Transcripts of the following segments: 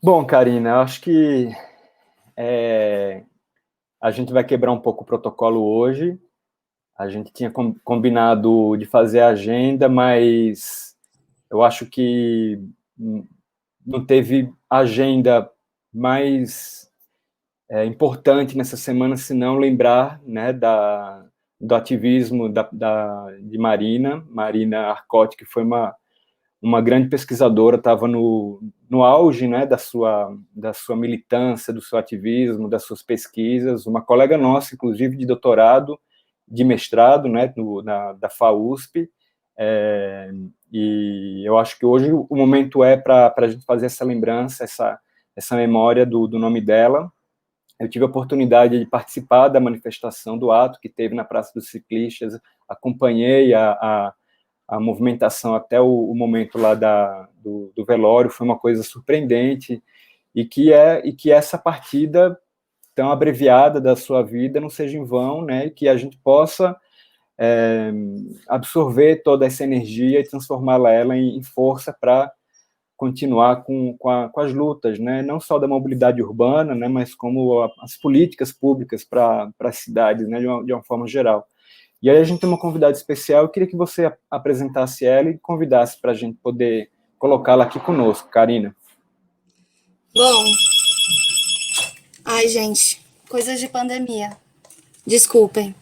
Bom, Karina, eu acho que é, a gente vai quebrar um pouco o protocolo hoje. A gente tinha combinado de fazer a agenda, mas eu acho que não teve agenda mais importante nessa semana, senão lembrar, né, do ativismo de Marina Arcoti, que foi uma grande pesquisadora, estava no auge, né, da sua militância, do seu ativismo, das suas pesquisas, uma colega nossa, inclusive, de doutorado, de mestrado, né, da FAUSP, e eu acho que hoje o momento é para a gente fazer essa lembrança, essa memória do nome dela. Eu tive a oportunidade de participar da manifestação, do ato que teve na Praça dos Ciclistas, acompanhei a movimentação até o momento lá do velório, foi uma coisa surpreendente, e que essa partida tão abreviada da sua vida não seja em vão, né, e que a gente possa absorver toda essa energia e transformá-la em força para continuar com as lutas, né, não só da mobilidade urbana, né, mas como as políticas públicas para as cidades, né, de uma forma geral. E aí a gente tem uma convidada especial, eu queria que você apresentasse ela e convidasse para a gente poder colocá-la aqui conosco, Karina. Bom, ai gente, coisas de pandemia. Desculpem.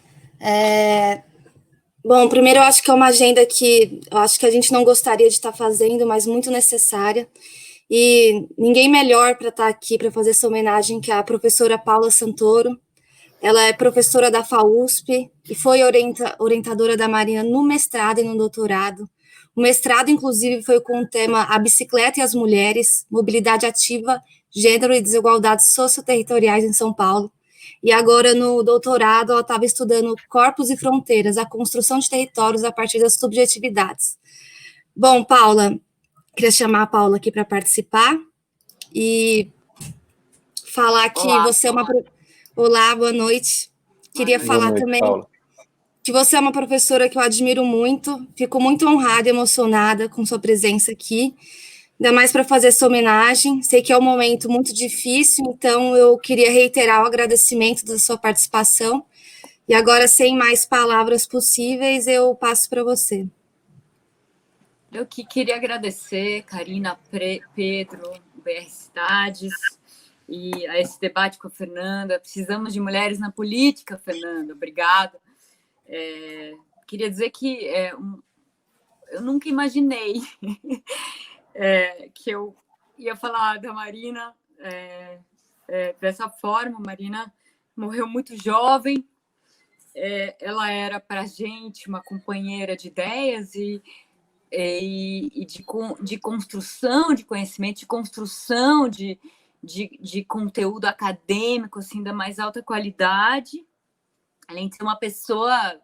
Bom, primeiro eu acho que é uma agenda que eu acho que a gente não gostaria de estar fazendo, mas muito necessária. E ninguém melhor para estar aqui para fazer essa homenagem que a professora Paula Santoro. Ela é professora da FAUSP e foi orientadora da Marina no mestrado e no doutorado. O mestrado, inclusive, foi com o tema A Bicicleta e as Mulheres, Mobilidade Ativa, Gênero e Desigualdades Socioterritoriais em São Paulo. E agora, no doutorado, ela estava estudando corpos e fronteiras, a construção de territórios a partir das subjetividades. Bom, Paula, queria chamar a Paula aqui para participar e falar que Olá. você é uma... Olá, boa noite. Queria falar noite, também Paula. Que você é uma professora que eu admiro muito, fico muito honrada e emocionada com sua presença aqui, ainda mais para fazer essa homenagem. Sei que é um momento muito difícil, então eu queria reiterar o agradecimento da sua participação. E agora, sem mais palavras possíveis, eu passo para você. Eu que queria agradecer, Karina, Pedro, BR Cidades, e a esse debate com a Fernanda. Precisamos de mulheres na política, Fernanda. Obrigada. Queria dizer que eu nunca imaginei que eu ia falar da Marina dessa forma. A Marina morreu muito jovem. Ela era para a gente uma companheira de ideias e de construção de conhecimento, de construção de conteúdo acadêmico assim, da mais alta qualidade, além de ser uma pessoa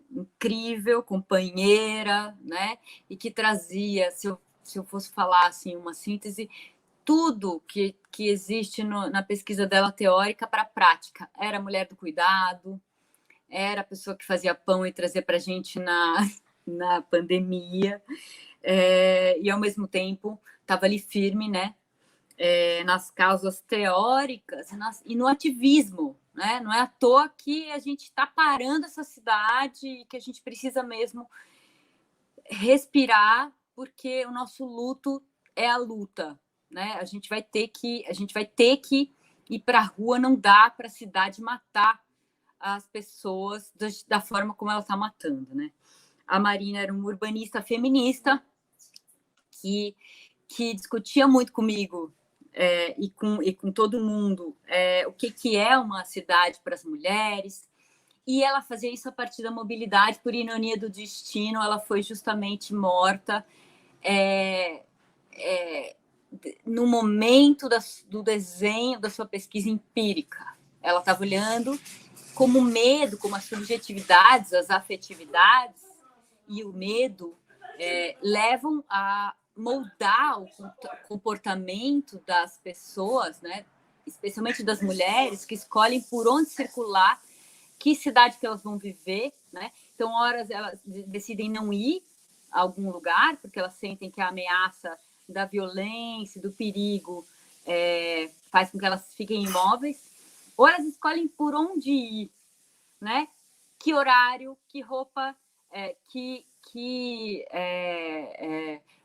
incrível, companheira, né? E que trazia, se eu fosse falar assim, uma síntese, tudo que existe na pesquisa dela teórica para a prática. Era a mulher do cuidado, era a pessoa que fazia pão e trazia para a gente na pandemia, e ao mesmo tempo estava ali firme, né? Nas causas teóricas e no ativismo, né? Não é à toa que a gente está parando essa cidade e que a gente precisa mesmo respirar, porque o nosso luto é a luta, né? A gente vai ter que ir para a rua, não dá para a cidade matar as pessoas da forma como ela está matando, né? A Marina era uma urbanista feminista que discutia muito comigo e com todo mundo o que é uma cidade para as mulheres, e ela fazia isso a partir da mobilidade. Por ironia do destino, ela foi justamente morta no momento do desenho da sua pesquisa empírica. Ela estava olhando como o medo, como as subjetividades, as afetividades e o medo levam a moldar o comportamento das pessoas, né? Especialmente das mulheres, que escolhem por onde circular, que cidade que elas vão viver, né? Então, horas elas decidem não ir a algum lugar, porque elas sentem que a ameaça da violência, do perigo, faz com que elas fiquem imóveis, ou elas escolhem por onde ir, né? Que horário, que roupa,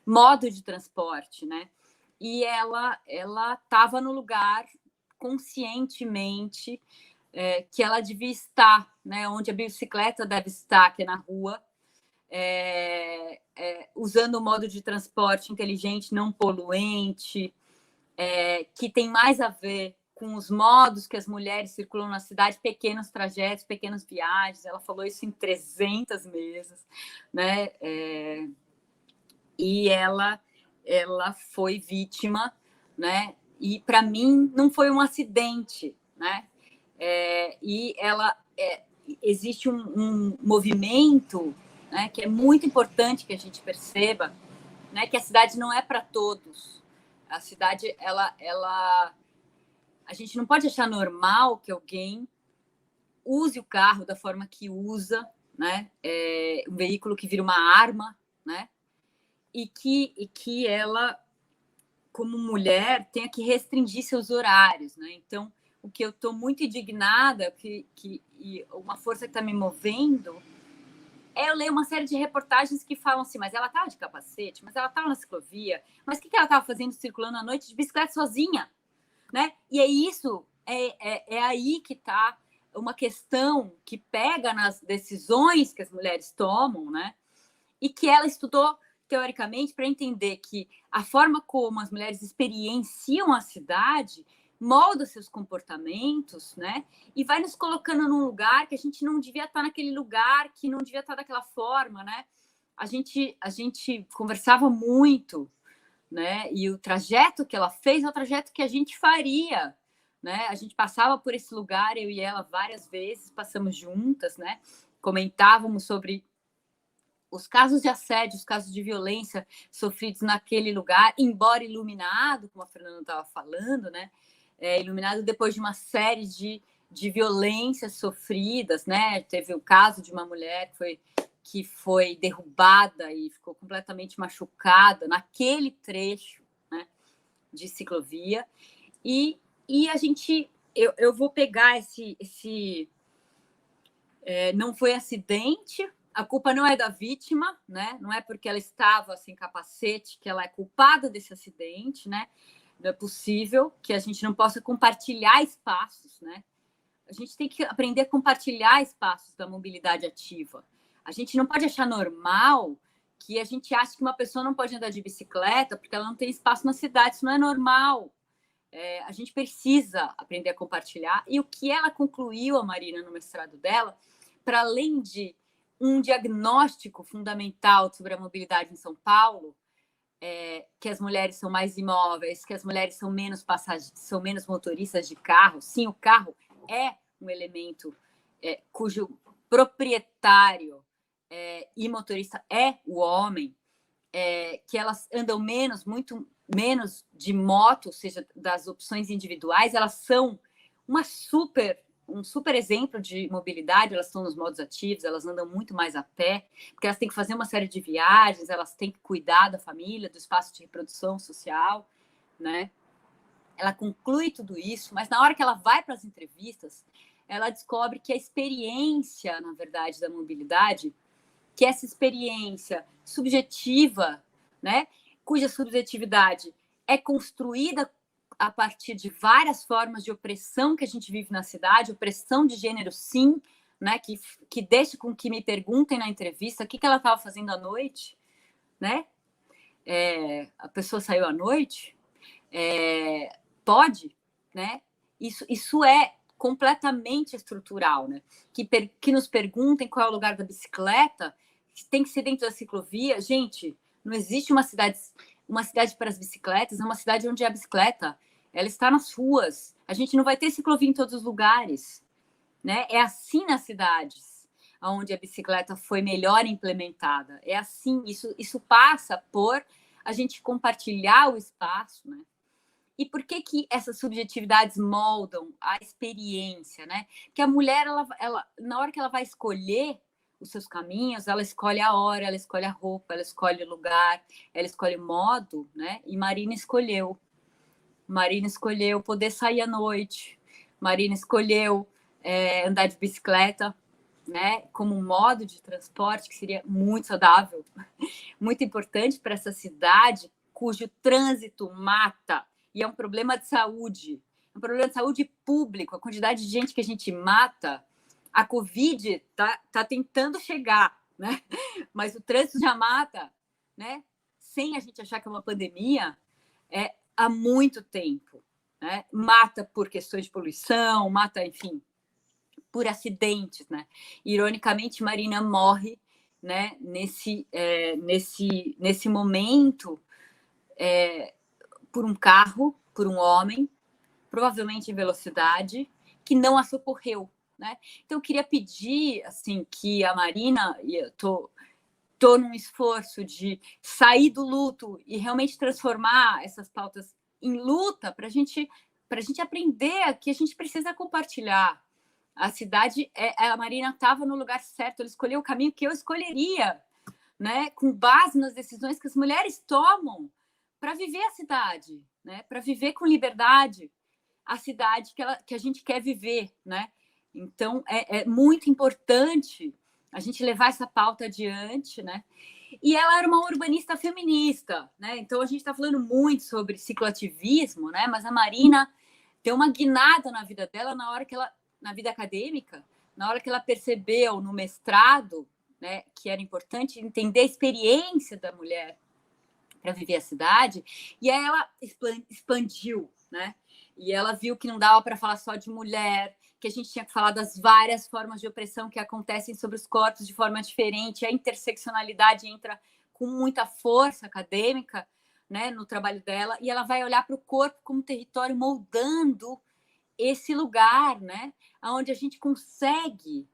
modo de transporte, né? E ela estava no lugar conscientemente que ela devia estar, né? Onde a bicicleta deve estar, que é na rua, usando o modo de transporte inteligente, não poluente, que tem mais a ver com os modos que as mulheres circulam na cidade, pequenos trajetos, pequenas viagens. Ela falou isso em 300 mesas, né? E ela foi vítima, né? E para mim não foi um acidente, né? E existe um movimento, né, que é muito importante que a gente perceba, né, que a cidade não é para todos. A cidade, a gente não pode achar normal que alguém use o carro da forma que usa, né? Um veículo que vira uma arma, né? E que ela, como mulher, tenha que restringir seus horários, né? Então, o que eu estou muito indignada, e uma força que está me movendo, eu leio uma série de reportagens que falam assim, mas ela estava de capacete, mas ela estava na ciclovia, mas o que ela estava fazendo circulando à noite de bicicleta sozinha, né? E é isso, aí que está uma questão que pega nas decisões que as mulheres tomam, né? E que ela estudou teoricamente para entender que a forma como as mulheres experienciam a cidade molda seus comportamentos, né? E vai nos colocando num lugar que a gente não devia estar naquele lugar, que não devia estar daquela forma, né? A gente conversava muito, né? E o trajeto que ela fez é o trajeto que a gente faria, né? A gente passava por esse lugar, eu e ela, várias vezes, passamos juntas, né? Comentávamos sobre os casos de assédio, os casos de violência sofridos naquele lugar, embora iluminado, como a Fernanda estava falando, né? Iluminado depois de uma série de violências sofridas, né? Teve o caso de uma mulher que foi derrubada e ficou completamente machucada naquele trecho, né, de ciclovia. E a gente, eu vou pegar esse não foi acidente, a culpa não é da vítima, né? Não é porque ela estava sem capacete que ela é culpada desse acidente, né? Não é possível que a gente não possa compartilhar espaços, né? A gente tem que aprender a compartilhar espaços da mobilidade ativa. A gente não pode achar normal que a gente ache que uma pessoa não pode andar de bicicleta porque ela não tem espaço na cidade. Isso não é normal. A gente precisa aprender a compartilhar. E o que ela concluiu, a Marina, no mestrado dela, para além de um diagnóstico fundamental sobre a mobilidade em São Paulo, que as mulheres são mais imóveis, que as mulheres são menos motoristas de carro. Sim, o carro é um elemento cujo proprietário e motorista é o homem, que elas andam muito menos de moto, ou seja, das opções individuais, elas são um super exemplo de mobilidade, elas estão nos modos ativos, elas andam muito mais a pé, porque elas têm que fazer uma série de viagens, elas têm que cuidar da família, do espaço de reprodução social, né? Ela conclui tudo isso, mas na hora que ela vai para as entrevistas, ela descobre que a experiência, na verdade, da mobilidade, que essa experiência subjetiva, né, cuja subjetividade é construída a partir de várias formas de opressão que a gente vive na cidade, opressão de gênero, sim, né, que deixa com que me perguntem na entrevista o que ela estava fazendo à noite, né? A pessoa saiu à noite, pode, né? Isso é completamente estrutural, né? Que nos perguntem qual é o lugar da bicicleta, tem que ser dentro da ciclovia. Gente, não existe uma cidade para as bicicletas, é uma cidade onde a bicicleta ela está nas ruas. A gente não vai ter ciclovia em todos os lugares, né? É assim nas cidades onde a bicicleta foi melhor implementada. É assim, isso passa por a gente compartilhar o espaço, né? E por que essas subjetividades moldam a experiência, né? Que a mulher, ela, na hora que ela vai escolher os seus caminhos, ela escolhe a hora, ela escolhe a roupa, ela escolhe o lugar, ela escolhe o modo, né? E Marina escolheu. Marina escolheu poder sair à noite. Marina escolheu andar de bicicleta, né? Como um modo de transporte que seria muito saudável, muito importante para essa cidade cujo trânsito mata e é um problema de saúde. Um problema de saúde público, a quantidade de gente que a gente mata, a Covid tá tentando chegar, né? Mas o trânsito já mata, né? Sem a gente achar que é uma pandemia, há muito tempo, né? Mata por questões de poluição, mata, enfim, por acidentes, né? Ironicamente, Marina morre, né? Nesse momento, por um carro, por um homem, provavelmente em velocidade, que não a socorreu, né? Então eu queria pedir assim que a Marina, e eu tô num esforço de sair do luto e realmente transformar essas pautas em luta para a gente aprender que a gente precisa compartilhar. A cidade, a Marina estava no lugar certo, ela escolheu o caminho que eu escolheria, né? Com base nas decisões que as mulheres tomam para viver a cidade, né? Para viver com liberdade a cidade que a gente quer viver, né? Então, é muito importante a gente levar essa pauta adiante, né? E ela era uma urbanista feminista, né? Então, a gente está falando muito sobre cicloativismo, né? Mas a Marina deu uma guinada na vida dela na vida acadêmica, na hora que ela percebeu no mestrado, né, que era importante entender a experiência da mulher para viver a cidade, e aí ela expandiu, né? E ela viu que não dava para falar só de mulher, que a gente tinha que falar das várias formas de opressão que acontecem sobre os corpos de forma diferente. A interseccionalidade entra com muita força acadêmica, né, no trabalho dela, e ela vai olhar para o corpo como território, moldando esse lugar, né, onde a gente consegue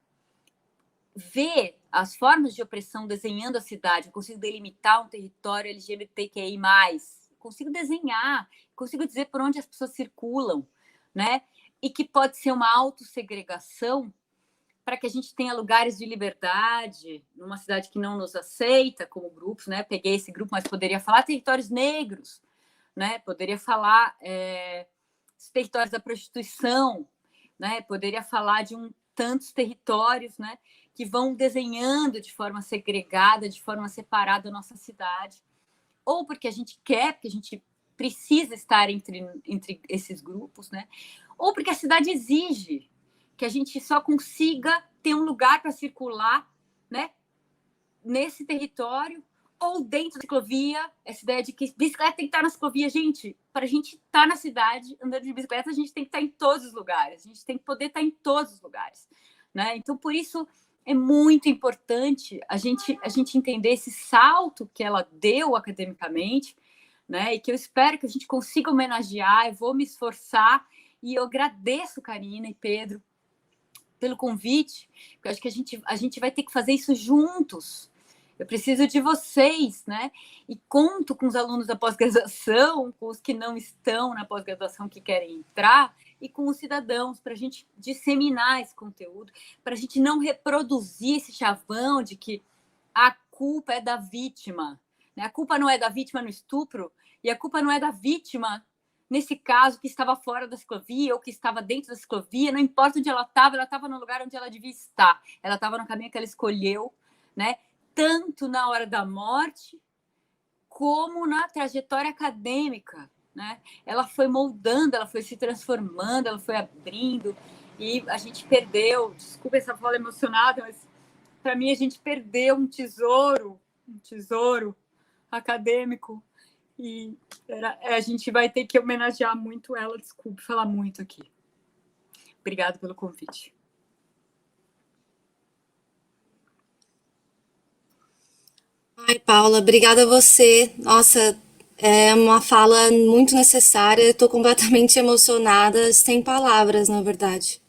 ver as formas de opressão desenhando a cidade. Eu consigo delimitar um território LGBTQI+, consigo desenhar, consigo dizer por onde as pessoas circulam, né? E que pode ser uma autossegregação para que a gente tenha lugares de liberdade numa cidade que não nos aceita como grupos, né? Peguei esse grupo, mas poderia falar territórios negros, né? Poderia falar territórios da prostituição, né? Poderia falar de tantos territórios, né? Que vão desenhando de forma segregada, de forma separada a nossa cidade. Ou porque a gente quer, porque a gente precisa estar entre esses grupos, né? Ou porque a cidade exige que a gente só consiga ter um lugar para circular, né? Nesse território, ou dentro da ciclovia, essa ideia de que bicicleta tem que estar na ciclovia. Gente, para a gente estar na cidade andando de bicicleta, a gente tem que estar em todos os lugares, a gente tem que poder estar em todos os lugares, né? Então, por isso, é muito importante a gente entender esse salto que ela deu academicamente, né? E que eu espero que a gente consiga homenagear. Eu vou me esforçar e eu agradeço, Karina e Pedro, pelo convite, porque eu acho que a gente vai ter que fazer isso juntos. Eu preciso de vocês, né? E conto com os alunos da pós-graduação, com os que não estão na pós-graduação que querem entrar, e com os cidadãos, para a gente disseminar esse conteúdo, para a gente não reproduzir esse chavão de que a culpa é da vítima, né? A culpa não é da vítima no estupro, e a culpa não é da vítima, nesse caso, que estava fora da ciclovia ou que estava dentro da ciclovia, não importa onde ela estava no lugar onde ela devia estar, ela estava no caminho que ela escolheu, né? Tanto na hora da morte, como na trajetória acadêmica, né? Ela foi moldando, ela foi se transformando, ela foi abrindo, e a gente perdeu, desculpa essa fala emocionada, mas para mim a gente perdeu um tesouro acadêmico, e a gente vai ter que homenagear muito ela. Desculpe falar muito aqui. Obrigada pelo convite. Ai, Paula, obrigada a você. Nossa, é uma fala muito necessária. Estou completamente emocionada, sem palavras, na verdade.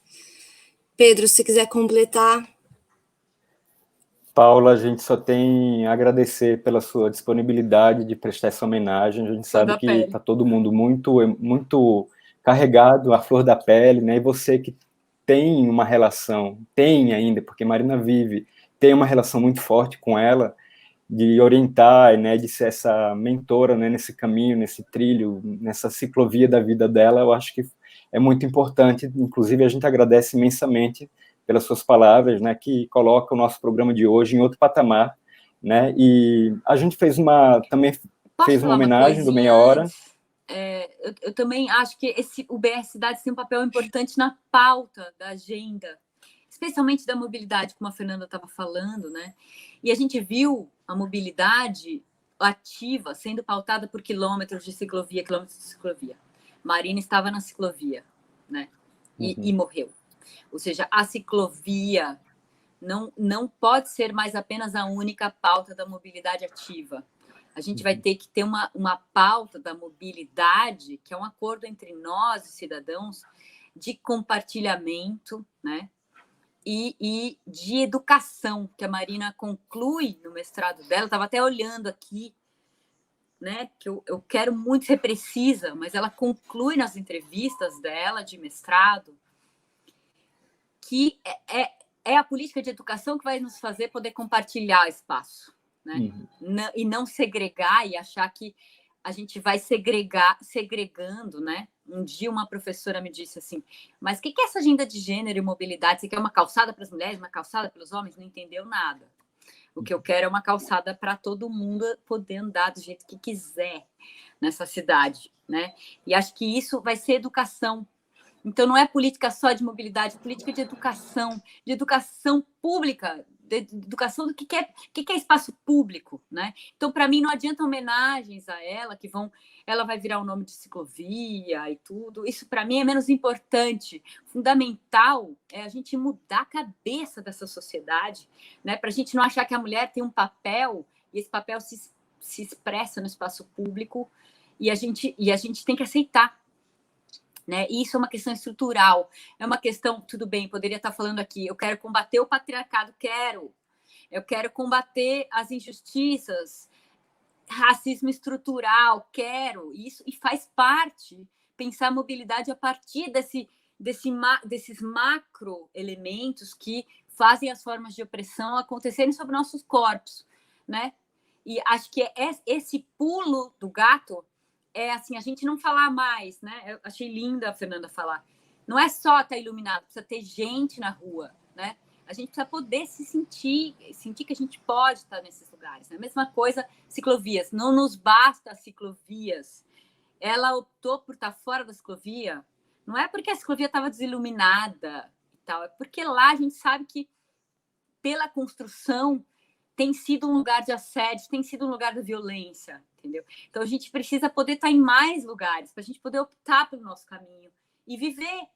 Pedro, se quiser completar. Paula, a gente só tem a agradecer pela sua disponibilidade de prestar essa homenagem. A gente sabe que está todo mundo muito carregado, à flor da pele, né? E você que tem uma relação, tem ainda, porque Marina vive, tem uma relação muito forte com ela, de orientar, né, de ser essa mentora, né, nesse caminho, nesse trilho, nessa ciclovia da vida dela. Eu acho que é muito importante. Inclusive, a gente agradece imensamente pelas suas palavras, né, que coloca o nosso programa de hoje em outro patamar, né, e a gente também fez uma homenagem do Meia Hora. Eu também acho que o BR Cidades tem um papel importante na pauta da agenda, especialmente da mobilidade, como a Fernanda estava falando, né? E a gente viu a mobilidade ativa sendo pautada por quilômetros de ciclovia. Marina estava na ciclovia, né? E morreu. Ou seja, a ciclovia não pode ser mais apenas a única pauta da mobilidade ativa. A gente vai ter que ter uma pauta da mobilidade, que é um acordo entre nós, cidadãos, de compartilhamento, né? E de educação, que a Marina conclui no mestrado dela. Estava até olhando aqui, né? Que eu quero muito ser precisa, mas ela conclui nas entrevistas dela de mestrado que é a política de educação que vai nos fazer poder compartilhar espaço, né? E não segregar e achar que a gente vai segregando, né? Um dia uma professora me disse assim, mas o que é essa agenda de gênero e mobilidade? Você quer uma calçada para as mulheres, uma calçada para os homens? Não entendeu nada. O que eu quero é uma calçada para todo mundo poder andar do jeito que quiser nessa cidade, né? E acho que isso vai ser educação. Então, não é política só de mobilidade, é política de educação pública, de educação do que é espaço público, né? Então, para mim, não adianta homenagens a ela, ela vai virar o nome de ciclovia e tudo. Isso, para mim, é menos importante. Fundamental é a gente mudar a cabeça dessa sociedade, né? Para a gente não achar que a mulher tem um papel, e esse papel se expressa no espaço público, e a gente tem que aceitar. Né? E isso é uma questão estrutural, é uma questão, tudo bem, poderia estar falando aqui, eu quero combater o patriarcado, eu quero combater as injustiças, racismo estrutural, isso, e faz parte, pensar a mobilidade a partir desses macro elementos que fazem as formas de opressão acontecerem sobre nossos corpos, né? E acho que esse pulo do gato é assim, a gente não falar mais, né? Eu achei linda a Fernanda falar. Não é só estar iluminado, precisa ter gente na rua, né? A gente precisa poder se sentir que a gente pode estar nesses lugares. Né? A mesma coisa, ciclovias. Não nos basta as ciclovias. Ela optou por estar fora da ciclovia. Não é porque a ciclovia estava desiluminada e tal, é porque lá a gente sabe que pela construção tem sido um lugar de assédio, tem sido um lugar da violência, entendeu? Então, a gente precisa poder estar em mais lugares, para a gente poder optar pelo nosso caminho e viver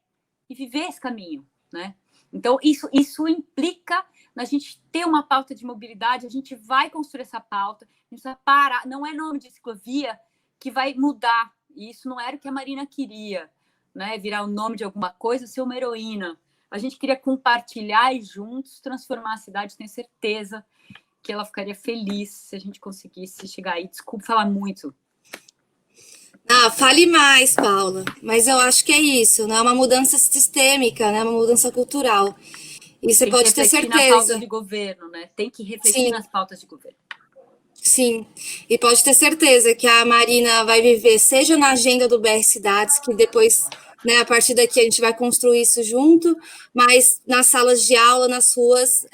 esse caminho, né? Então, isso implica na gente ter uma pauta de mobilidade, a gente vai construir essa pauta, a gente vai parar, não é nome de ciclovia que vai mudar, e isso não era o que a Marina queria, né? Virar o nome de alguma coisa, ser uma heroína. A gente queria compartilhar e juntos transformar a cidade, tenho certeza que ela ficaria feliz se a gente conseguisse chegar aí. Desculpa falar muito. Fale mais, Paula. Mas eu acho que é isso, né? É uma mudança sistêmica, né? Uma mudança cultural. E você pode ter certeza. Tem que refletir na pauta de governo, né? Tem que refletir nas pautas de governo. Sim, e pode ter certeza que a Marina vai viver, seja na agenda do BR Cidades, que depois, né, a partir daqui a gente vai construir isso junto, mas nas salas de aula, nas ruas,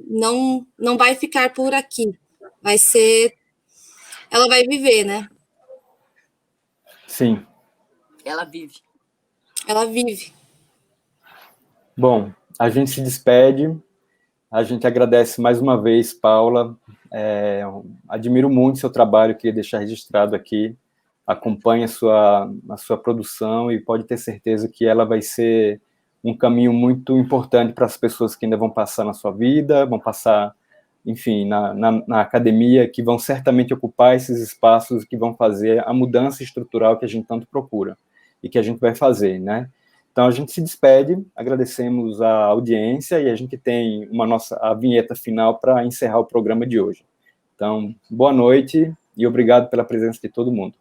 não vai ficar por aqui. Vai ser... Ela vai viver, né? Sim. Ela vive. Ela vive. Bom, a gente se despede. A gente agradece mais uma vez, Paula. Admiro muito seu trabalho, queria deixar registrado aqui. Acompanhe a sua produção e pode ter certeza que ela vai ser um caminho muito importante para as pessoas que ainda vão passar na sua vida, vão passar, enfim, na academia, que vão certamente ocupar esses espaços que vão fazer a mudança estrutural que a gente tanto procura e que a gente vai fazer, né? Então, a gente se despede, agradecemos a audiência e a gente tem a vinheta final para encerrar o programa de hoje. Então, boa noite e obrigado pela presença de todo mundo.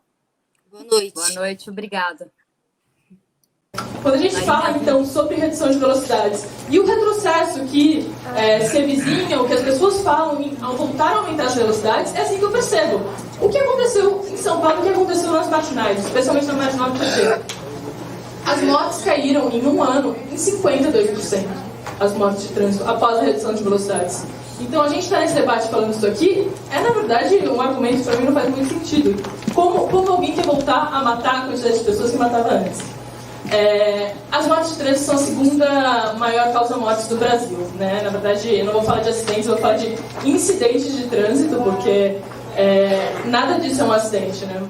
Boa noite. Boa noite, obrigada. Quando a gente fala, então, sobre redução de velocidades e o retrocesso que se avizinha, o que as pessoas falam ao voltar a aumentar as velocidades, é assim que eu percebo. O que aconteceu em São Paulo, o que aconteceu nas marginais, especialmente na Marginal do PT? As mortes caíram em um ano em 52%, as mortes de trânsito, após a redução de velocidades. Então, a gente está nesse debate falando isso aqui, na verdade, um argumento que para mim não faz muito sentido. Como alguém quer voltar a matar a quantidade de pessoas que matava antes? As mortes de trânsito são a segunda maior causa de mortes do Brasil, né? Na verdade, eu não vou falar de acidentes, eu vou falar de incidentes de trânsito, porque nada disso é um acidente, né?